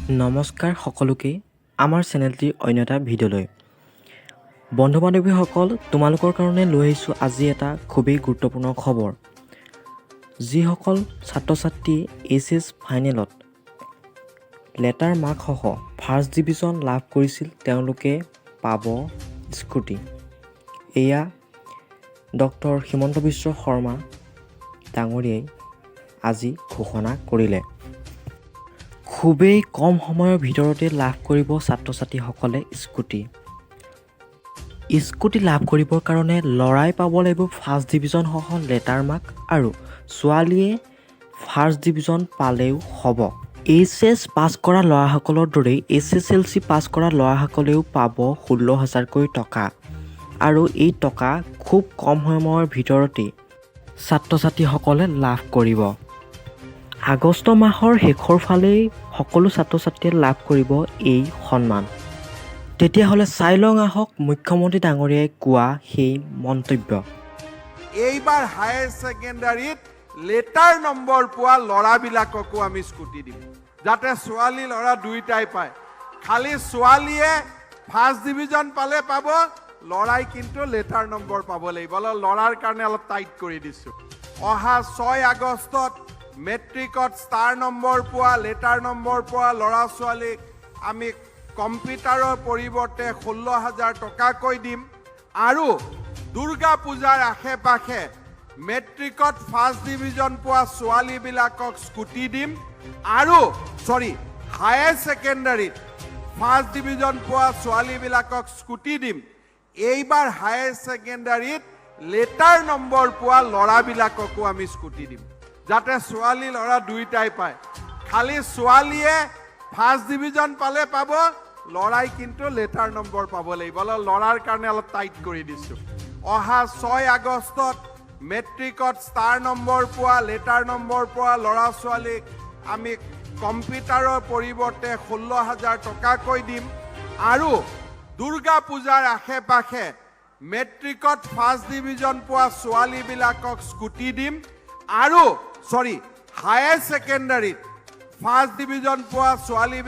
নমস্কাৰ সকলোকে আমাৰ চেনেলটিৰ অন্য এটা ভিডিঅ'লৈ বন্ধু বান্ধৱীসকল তোমালোকৰ কাৰণে লৈ আহিছোঁ আজি এটা খুবেই গুৰুত্বপূৰ্ণ খবৰ যিসকল ছাত্ৰ ছাত্ৰী এইচএছ ফাইনেলত লেটাৰ মাৰ্ক সহ ফাৰ্ষ্ট ডিভিজন লাভ কৰিছিল তেওঁলোকে পাব স্কুটি এয়া ডক্টৰ হিমন্ত বিশ্ব শৰ্মা ডাঙৰীয়াই আজি ঘোষণা কৰিলে খুবেই কম সময়ৰ ভিতৰতে লাভ কৰিব ছাত্ৰ ছাত্ৰীসকলে স্কুটি লাভ কৰিবৰ কাৰণে ল'ৰাই পাব লাগিব ফাৰ্ষ্ট ডিভিজন সহ লেটাৰ মাৰ্ক আৰু ছোৱালীয়ে ফাৰ্ষ্ট ডিভিজন পালেও হ'ব এইচএছ পাছ কৰা ল'ৰাসকলৰ দৰেই HSLC পাছ কৰা ল'ৰাসকলেও পাব 16,000কৈ টকা আৰু এই টকা খুব কম সময়ৰ ভিতৰতে ছাত্ৰ ছাত্ৰীসকলে লাভ কৰিব আগষ্ট মাহৰ শেষৰ ফালেই সকলো ছাত্ৰ ছাত্ৰীয়ে লাভ কৰিব এই সন্মান তেতিয়াহ'লে চাই লওঁ আহক মুখ্যমন্ত্ৰী ডাঙৰীয়াই কোৱা সেই মন্তব্য এইবাৰ হায়াৰ সেকেন্ডাৰীত লেটাৰ নম্বৰ পোৱা ল'ৰাবিলাককো আমি স্কুটি দিম যাতে ছোৱালী ল'ৰা দুইটাই পায় খালি ছোৱালীয়ে ফাৰ্ষ্ট ডিভিজন পালে পাব ল'ৰাই কিন্তু লেটাৰ নম্বৰ পাব লাগিব ল'ৰাৰ কাৰণে অলপ টাইট কৰি দিছোঁ অহা 6 আগষ্টত মেট্ৰিকত ষ্টাৰ নম্বৰ পোৱা লেটাৰ নম্বৰ পোৱা ল'ৰা ছোৱালীক আমি কম্পিউটাৰৰ পৰিৱৰ্তে 16,000 টকাকৈ দিম আৰু দুৰ্গা পূজাৰ আশে পাশে মেট্ৰিকত ফাৰ্ষ্ট ডিভিজন পোৱা ছোৱালীবিলাকক স্কুটি দিম আৰু হায়াৰ ছেকেণ্ডাৰীত ফাৰ্ষ্ট ডিভিজন পোৱা ছোৱালীবিলাকক স্কুটি দিম এইবাৰ হায়াৰ ছেকেণ্ডাৰীত লেটাৰ নম্বৰ পোৱা ল'ৰাবিলাককো আমি স্কুটি দিম যাতে ছোৱালী ল'ৰা দুইটাই পায় খালি ছোৱালীয়ে ফাৰ্ষ্ট ডিভিজন পালে পাব ল'ৰাই কিন্তু লেটাৰ নম্বৰ পাব লাগিব ল'ৰাৰ কাৰণে অলপ টাইট কৰি দিছোঁ অহা 6 আগষ্টত মেট্ৰিকত ষ্টাৰ নম্বৰ পোৱা লেটাৰ নম্বৰ পোৱা ল'ৰা ছোৱালীক আমি কম্পিউটাৰৰ পৰিৱৰ্তে 16,000 টকাকৈ দিম আৰু দুৰ্গা পূজাৰ আশে পাশে মেট্ৰিকত ফাৰ্ষ্ট ডিভিজন পোৱা ছোৱালীবিলাকক স্কুটি দিম আৰু হায়াৰ ছেকেণ্ডাৰীত ফাৰ্ষ্ট ডিভিজন পোৱা ছোৱালী